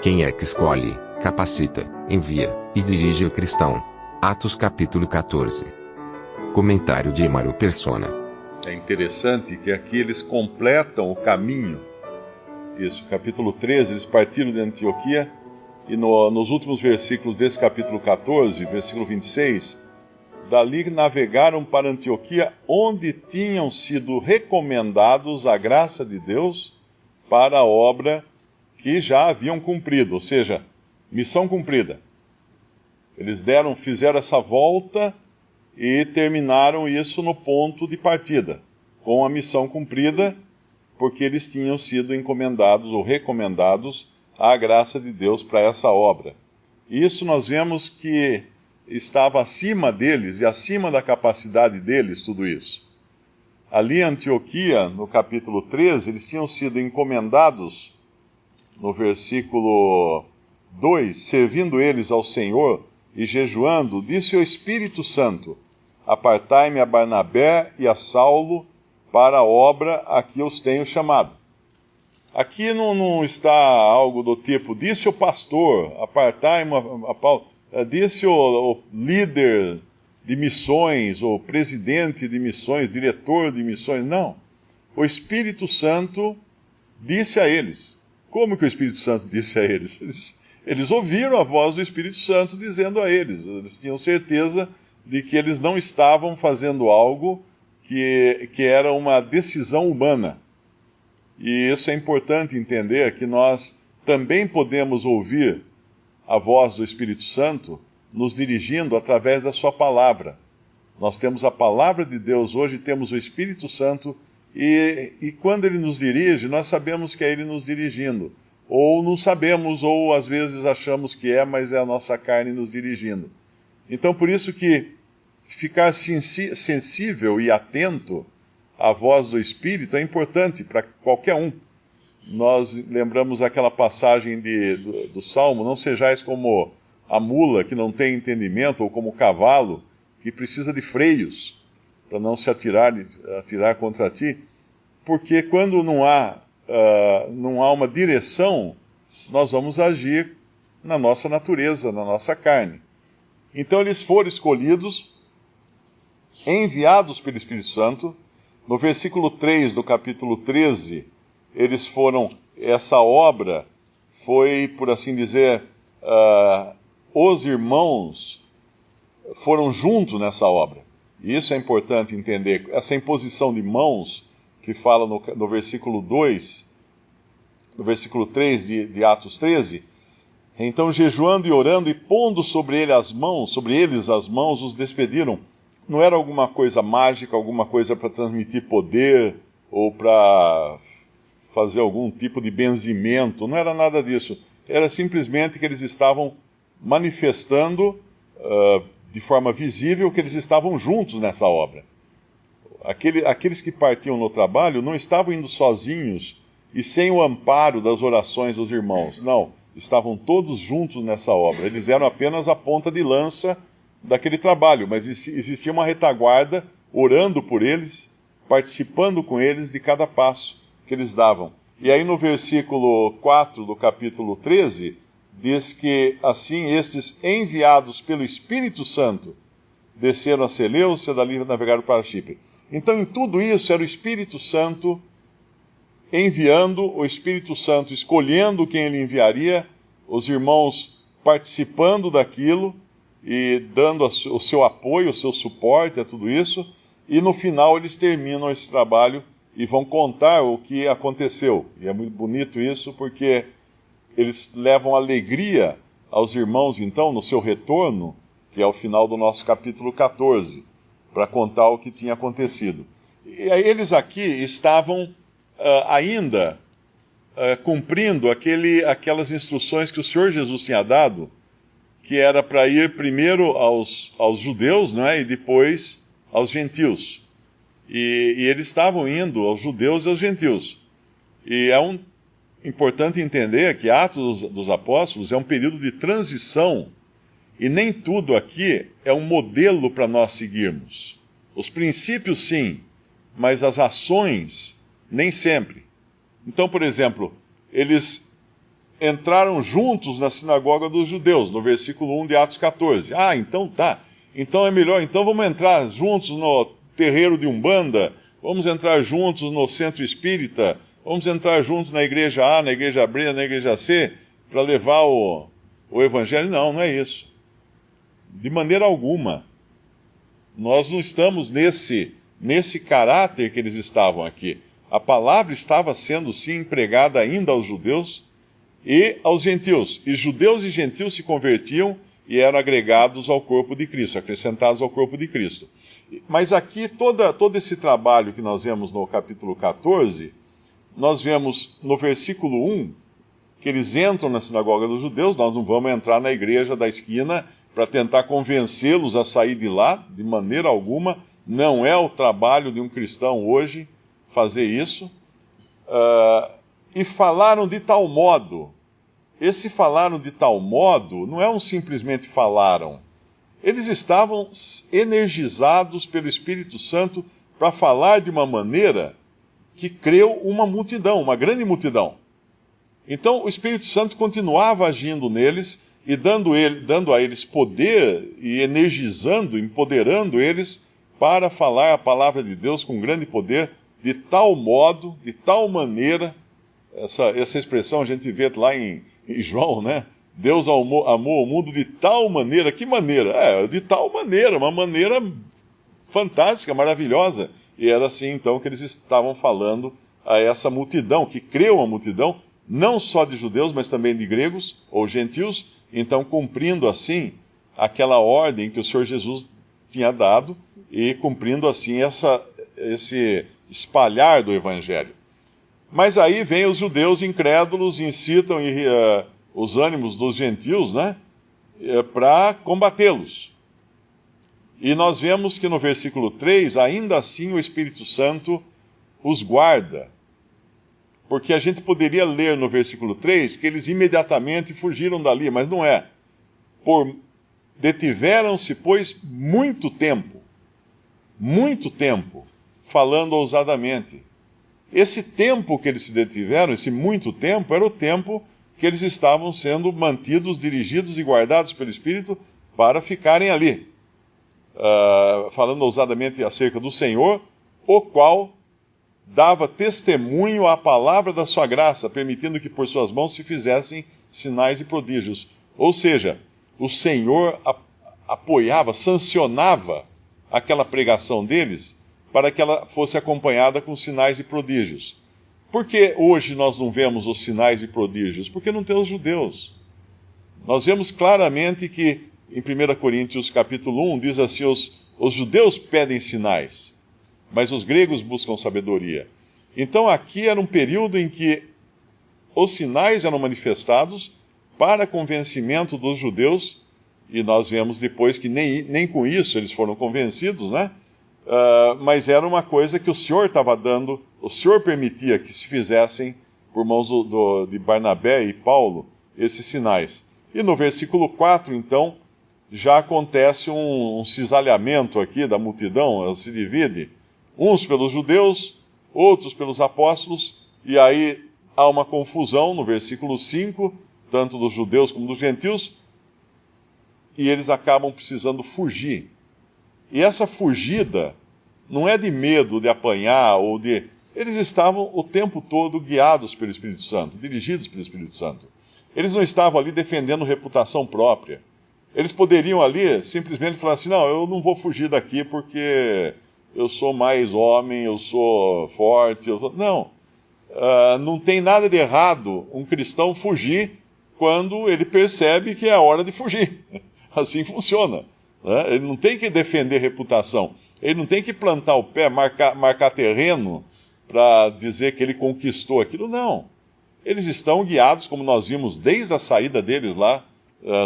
Quem é que escolhe, capacita, envia e dirige o cristão? Atos capítulo 14. Comentário de Emaro Persona. É interessante que aqui eles completam o caminho. Isso, capítulo 13, eles partiram de Antioquia e nos últimos versículos desse capítulo 14, versículo 26, dali navegaram para Antioquia, onde tinham sido recomendados a graça de Deus para a obra que já haviam cumprido, ou seja, missão cumprida. Eles fizeram essa volta e terminaram isso no ponto de partida, com a missão cumprida, porque eles tinham sido encomendados ou recomendados à graça de Deus para essa obra. E isso nós vemos que estava acima deles e acima da capacidade deles, tudo isso. Ali em Antioquia, no capítulo 13, eles tinham sido encomendados, no versículo 2, servindo eles ao Senhor e jejuando, disse o Espírito Santo: apartai-me a Barnabé e a Saulo para a obra a que os tenho chamado. Aqui não está algo do tipo, disse o pastor, apartai-me a Paulo, disse o líder de missões, o presidente de missões, diretor de missões. Não. O Espírito Santo disse a eles. Como que o Espírito Santo disse a eles? Eles ouviram a voz do Espírito Santo dizendo a eles. Eles tinham certeza de que eles não estavam fazendo algo que era uma decisão humana. E isso é importante entender, que nós também podemos ouvir a voz do Espírito Santo nos dirigindo através da sua palavra. Nós temos a palavra de Deus hoje, temos o Espírito Santo, e quando ele nos dirige, nós sabemos que é ele nos dirigindo. Ou não sabemos, ou às vezes achamos que é, mas é a nossa carne nos dirigindo. Então, por isso que ficar sensível e atento à voz do Espírito é importante para qualquer um. Nós lembramos aquela passagem do Salmo: não sejais como a mula que não tem entendimento, ou como o cavalo que precisa de freios para não se atirar contra ti, porque quando não há uma direção, nós vamos agir na nossa natureza, na nossa carne. Então eles foram escolhidos, enviados pelo Espírito Santo. No versículo 3 do capítulo 13, essa obra foi, por assim dizer, os irmãos foram juntos nessa obra. E isso é importante entender. Essa imposição de mãos, que fala no versículo 2, no versículo 3 de Atos 13, então jejuando e orando e pondo sobre eles as mãos, os despediram. Não era alguma coisa mágica, alguma coisa para transmitir poder, ou para fazer algum tipo de benzimento, não era nada disso. Era simplesmente que eles estavam manifestando de forma visível que eles estavam juntos nessa obra. Aqueles que partiam no trabalho não estavam indo sozinhos e sem o amparo das orações dos irmãos. Não, estavam todos juntos nessa obra. Eles eram apenas a ponta de lança daquele trabalho, mas existia uma retaguarda orando por eles, participando com eles de cada passo que eles davam. E aí no versículo 4 do capítulo 13, diz que assim estes, enviados pelo Espírito Santo, desceram a Seleucia, dali navegaram para Chipre. Então em tudo isso era o Espírito Santo enviando, o Espírito Santo escolhendo quem ele enviaria, os irmãos participando daquilo e dando o seu apoio, o seu suporte a tudo isso, e no final eles terminam esse trabalho e vão contar o que aconteceu. E é muito bonito isso, porque eles levam alegria aos irmãos, então, no seu retorno, que é o final do nosso capítulo 14, para contar o que tinha acontecido. E aí eles aqui estavam ainda cumprindo aquelas instruções que o Senhor Jesus tinha dado, que era para ir primeiro aos judeus, né, e depois aos gentios. E eles estavam indo aos judeus e aos gentios. E é importante entender que Atos dos Apóstolos é um período de transição, e nem tudo aqui é um modelo para nós seguirmos. Os princípios sim, mas as ações nem sempre. Então, por exemplo, eles entraram juntos na sinagoga dos judeus, no versículo 1 de Atos 14. Ah, então tá. Então é melhor. Então vamos entrar juntos no terreiro de Umbanda, vamos entrar juntos no centro espírita, vamos entrar juntos na igreja A, na igreja B, na igreja C, para levar o evangelho. Não, não é isso. De maneira alguma. Nós não estamos nesse caráter que eles estavam aqui. A palavra estava sendo, sim, empregada ainda aos judeus e aos gentios. E judeus e gentios se convertiam e eram agregados ao corpo de Cristo, acrescentados ao corpo de Cristo. Mas aqui, todo esse trabalho que nós vemos no capítulo 14, nós vemos no versículo 1, que eles entram na sinagoga dos judeus. Nós não vamos entrar na igreja da esquina para tentar convencê-los a sair de lá, de maneira alguma. Não é o trabalho de um cristão hoje fazer isso. E falaram de tal modo. Esse falaram de tal modo não é um simplesmente falaram. Eles estavam energizados pelo Espírito Santo para falar de uma maneira que creu uma multidão, uma grande multidão. Então o Espírito Santo continuava agindo neles e dando a eles poder e energizando, empoderando eles para falar a palavra de Deus com grande poder, de tal modo, de tal maneira. Essa expressão a gente vê lá em João, né? Deus amou o mundo de tal maneira. Que maneira? De tal maneira, uma maneira fantástica, maravilhosa. E era assim, então, que eles estavam falando a essa multidão, que creu uma multidão, não só de judeus, mas também de gregos ou gentios, então cumprindo assim aquela ordem que o Senhor Jesus tinha dado e cumprindo assim esse espalhar do Evangelho. Mas aí vem os judeus incrédulos, incitam os ânimos dos gentios, né, para combatê-los. E nós vemos que no versículo 3, ainda assim o Espírito Santo os guarda. Porque a gente poderia ler no versículo 3 que eles imediatamente fugiram dali, mas não é. Detiveram-se, pois, muito tempo, falando ousadamente. Esse tempo que eles se detiveram, esse muito tempo, era o tempo que eles estavam sendo mantidos, dirigidos e guardados pelo Espírito para ficarem ali, falando ousadamente acerca do Senhor, o qual dava testemunho à palavra da sua graça, permitindo que por suas mãos se fizessem sinais e prodígios. Ou seja, o Senhor apoiava, sancionava aquela pregação deles para que ela fosse acompanhada com sinais e prodígios. Por que hoje nós não vemos os sinais e prodígios? Porque não tem os judeus. Nós vemos claramente que em 1 Coríntios capítulo 1 diz assim, os judeus pedem sinais, mas os gregos buscam sabedoria. Então aqui era um período em que os sinais eram manifestados para convencimento dos judeus, e nós vemos depois que nem com isso eles foram convencidos, né? Mas era uma coisa que o Senhor estava dando, o Senhor permitia que se fizessem por mãos de Barnabé e Paulo esses sinais. E no versículo 4, então, já acontece um cisalhamento aqui da multidão, ela se divide, uns pelos judeus, outros pelos apóstolos, e aí há uma confusão no versículo 5, tanto dos judeus como dos gentios, e eles acabam precisando fugir. E essa fugida não é de medo de apanhar ou de... Eles estavam o tempo todo guiados pelo Espírito Santo, dirigidos pelo Espírito Santo. Eles não estavam ali defendendo reputação própria. Eles poderiam ali simplesmente falar assim, não, eu não vou fugir daqui porque eu sou mais homem, eu sou forte. Não, não tem nada de errado um cristão fugir quando ele percebe que é a hora de fugir. Assim funciona. Né? Ele não tem que defender reputação. Ele não tem que plantar o pé, marcar terreno para dizer que ele conquistou aquilo. Não. Eles estão guiados, como nós vimos desde a saída deles lá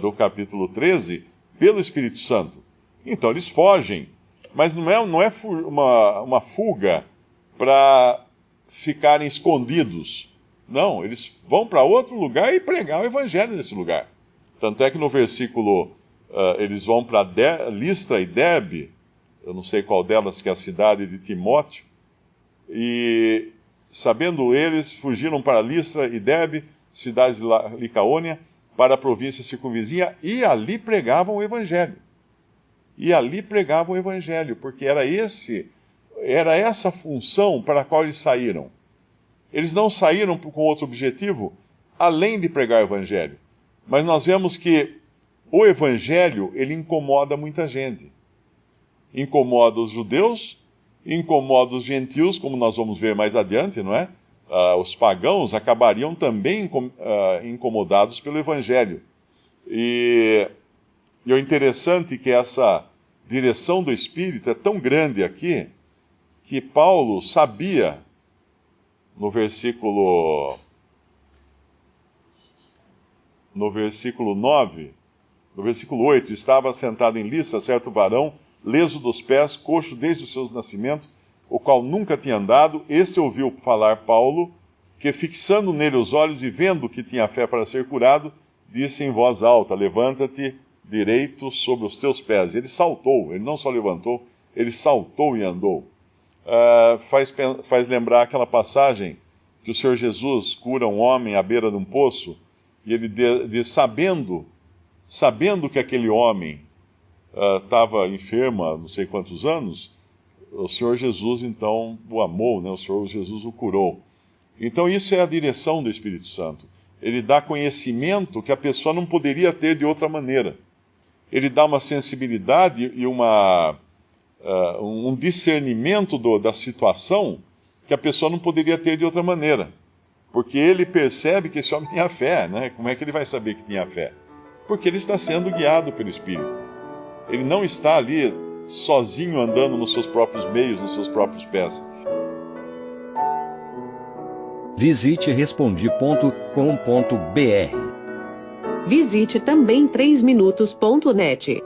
do capítulo 13, pelo Espírito Santo. Então eles fogem. Mas não é uma fuga para ficarem escondidos. Não, eles vão para outro lugar e pregar o evangelho nesse lugar. Tanto é que no versículo... eles vão para Listra e Derbe, eu não sei qual delas que é a cidade de Timóteo, e sabendo eles, fugiram para Listra e Derbe, cidades de Licaônia, para a província circunvizinha, e ali pregavam o Evangelho. E ali pregavam o Evangelho, porque era essa função para a qual eles saíram. Eles não saíram com outro objetivo, além de pregar o Evangelho. Mas nós vemos que o Evangelho, ele incomoda muita gente. Incomoda os judeus, incomoda os gentios, como nós vamos ver mais adiante, não é? Os pagãos acabariam também incomodados pelo Evangelho. E o interessante é que essa direção do Espírito é tão grande aqui, que Paulo sabia, no versículo 9, no versículo 8, estava sentado em Listra certo varão, leso dos pés, coxo desde o seu nascimento, o qual nunca tinha andado. Este ouviu falar Paulo, que fixando nele os olhos e vendo que tinha fé para ser curado, disse em voz alta: levanta-te direito sobre os teus pés. Ele saltou, ele não só levantou, ele saltou e andou. Faz lembrar aquela passagem que o Senhor Jesus cura um homem à beira de um poço, e ele diz, sabendo que aquele homem estava enfermo há não sei quantos anos, o Senhor Jesus então o amou, né? O Senhor Jesus o curou. Então isso é a direção do Espírito Santo. Ele dá conhecimento que a pessoa não poderia ter de outra maneira. Ele dá uma sensibilidade e um discernimento da situação que a pessoa não poderia ter de outra maneira. Porque ele percebe que esse homem tinha fé, né? Como é que ele vai saber que tinha fé? Porque ele está sendo guiado pelo Espírito. Ele não está ali sozinho andando nos seus próprios meios, nos seus próprios pés. Visite Respondi.com.br. Visite também 3minutos.net.